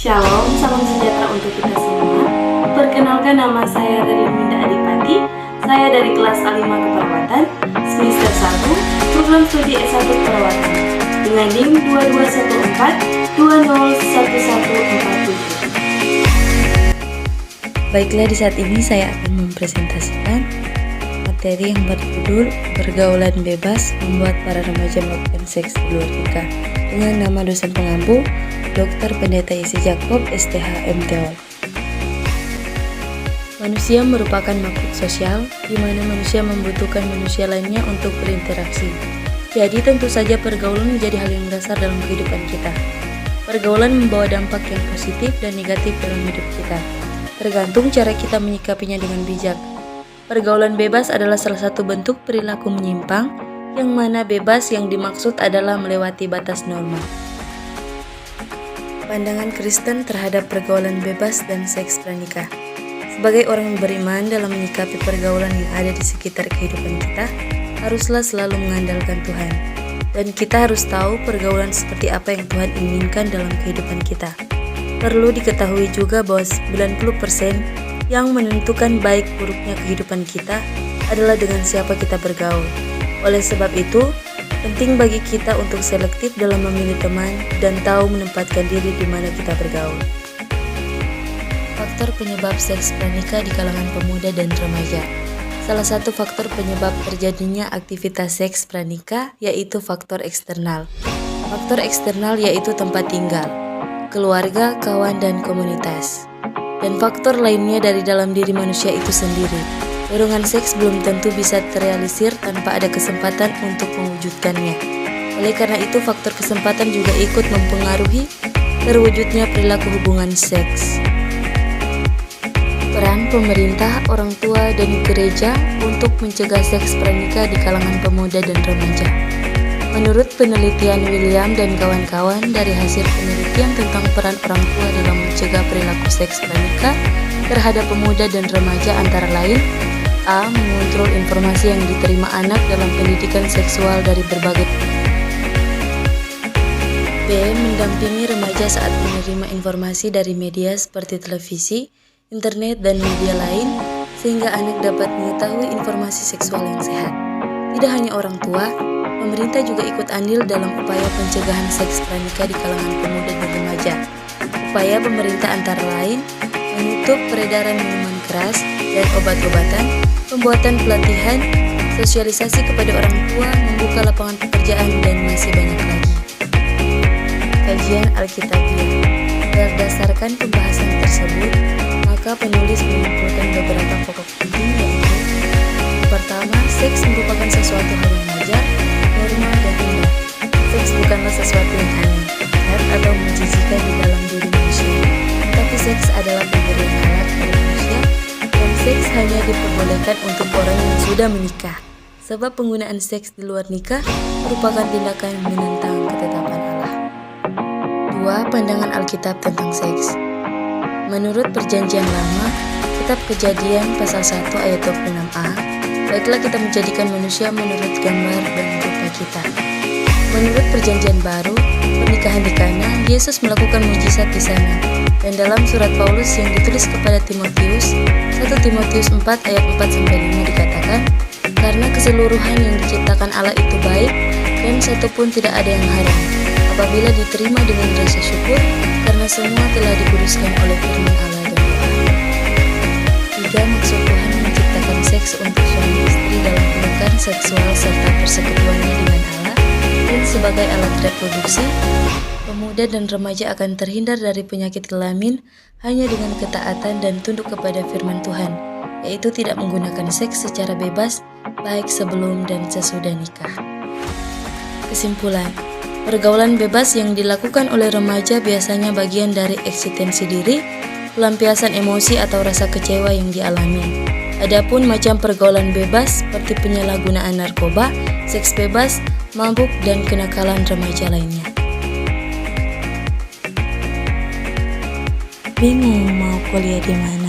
Shalom, salam sejahtera untuk kita semua. Perkenalkan, nama saya Reliminda Adipati. Saya dari kelas A5 Keperawatan, semester 1, program studi S1 Keperawatan, dengan NIM 2214-201147. Baiklah, di saat ini saya akan mempresentasikan materi yang berjudul Pergaulan Bebas Membuat Para Remaja Melakukan Seks di Luar Nikah, dengan nama dosen pengampu Dr. Pendeta Yesi Jakob, STH MTol. Manusia merupakan makhluk sosial, di mana manusia membutuhkan manusia lainnya untuk berinteraksi. Jadi tentu saja pergaulan menjadi hal yang dasar dalam kehidupan kita. Pergaulan membawa dampak yang positif dan negatif dalam hidup kita, tergantung cara kita menyikapinya dengan bijak. Pergaulan bebas adalah salah satu bentuk perilaku menyimpang, yang mana bebas yang dimaksud adalah melewati batas norma. Pandangan Kristen terhadap pergaulan bebas dan seks pranikah. Sebagai orang yang beriman, dalam menyikapi pergaulan yang ada di sekitar kehidupan kita, haruslah selalu mengandalkan Tuhan. Dan kita harus tahu pergaulan seperti apa yang Tuhan inginkan dalam kehidupan kita. Perlu diketahui juga bahwa 90% yang menentukan baik buruknya kehidupan kita adalah dengan siapa kita bergaul. Oleh sebab itu, penting bagi kita untuk selektif dalam memilih teman dan tahu menempatkan diri di mana kita bergaul. Faktor penyebab seks pranikah di kalangan pemuda dan remaja. Salah satu faktor penyebab terjadinya aktivitas seks pranikah yaitu faktor eksternal. Faktor eksternal yaitu tempat tinggal, keluarga, kawan, dan komunitas. Dan faktor lainnya dari dalam diri manusia itu sendiri. Dorongan seks belum tentu bisa terrealisir tanpa ada kesempatan untuk mewujudkannya. Oleh karena itu, faktor kesempatan juga ikut mempengaruhi terwujudnya perilaku hubungan seks. Peran pemerintah, orang tua, dan gereja untuk mencegah seks pranikah di kalangan pemuda dan remaja. Menurut penelitian William dan kawan-kawan dari hasil penelitian tentang peran orang tua dalam mencegah perilaku seks pranikah terhadap pemuda dan remaja antara lain: A. Mengontrol informasi yang diterima anak dalam pendidikan seksual dari berbagai. B. Mendampingi remaja saat menerima informasi dari media seperti televisi, internet, dan media lain, sehingga anak dapat mengetahui informasi seksual yang sehat. Tidak hanya orang tua, pemerintah juga ikut andil dalam upaya pencegahan seks pranikah di kalangan pemuda dan remaja. Upaya pemerintah antara lain menutup peredaran minuman keras dan obat-obatan, pembuatan pelatihan, sosialisasi kepada orang tua, membuka lapangan pekerjaan, dan masih banyak lagi. Kajian Alkitabiah. Berdasarkan pembahasan tersebut, maka penulis menyimpulkan beberapa pokok penting, yaitu: pertama, seks merupakan sesuatu hal yang wajar, normal, dan indah. Seks bukanlah sesuatu yang aneh, jahat, atau menjijikan di dalam diri manusia, tapi seks adalah pemberian alat pada manusia, dan seks hanya diperbolehkan untuk orang yang sudah menikah, sebab penggunaan seks di luar nikah merupakan tindakan menentang ketetapan Allah. 2. Pandangan Alkitab tentang seks. Menurut Perjanjian Lama, Kitab Kejadian pasal 1 ayat 26a, baiklah kita menjadikan manusia menurut gambar dan rupa kita. Menurut Perjanjian Baru, pernikahan di Kana, Yesus melakukan mujizat di sana. Dan dalam surat Paulus yang ditulis kepada Timotius, 1 Timotius 4 ayat 4-5 dikatakan, karena keseluruhan yang diciptakan Allah itu baik, dan satu pun tidak ada yang haram, apabila diterima dengan rasa syukur, karena semua telah dikuduskan oleh firman Allah dan doa. 3. Maksud Tuhan menciptakan seks untuk suami istri dalam hubungan seksual serta persekutuannya dengan Allah, dan sebagai alat reproduksi, pemuda dan remaja akan terhindar dari penyakit kelamin hanya dengan ketaatan dan tunduk kepada firman Tuhan, yaitu tidak menggunakan seks secara bebas, baik sebelum dan sesudah nikah. Kesimpulan, pergaulan bebas yang dilakukan oleh remaja biasanya bagian dari eksistensi diri, pelampiasan emosi atau rasa kecewa yang dialami. Adapun macam pergaulan bebas seperti penyalahgunaan narkoba, seks bebas, mabuk, dan kenakalan remaja lainnya. Bingung mau kuliah di mana?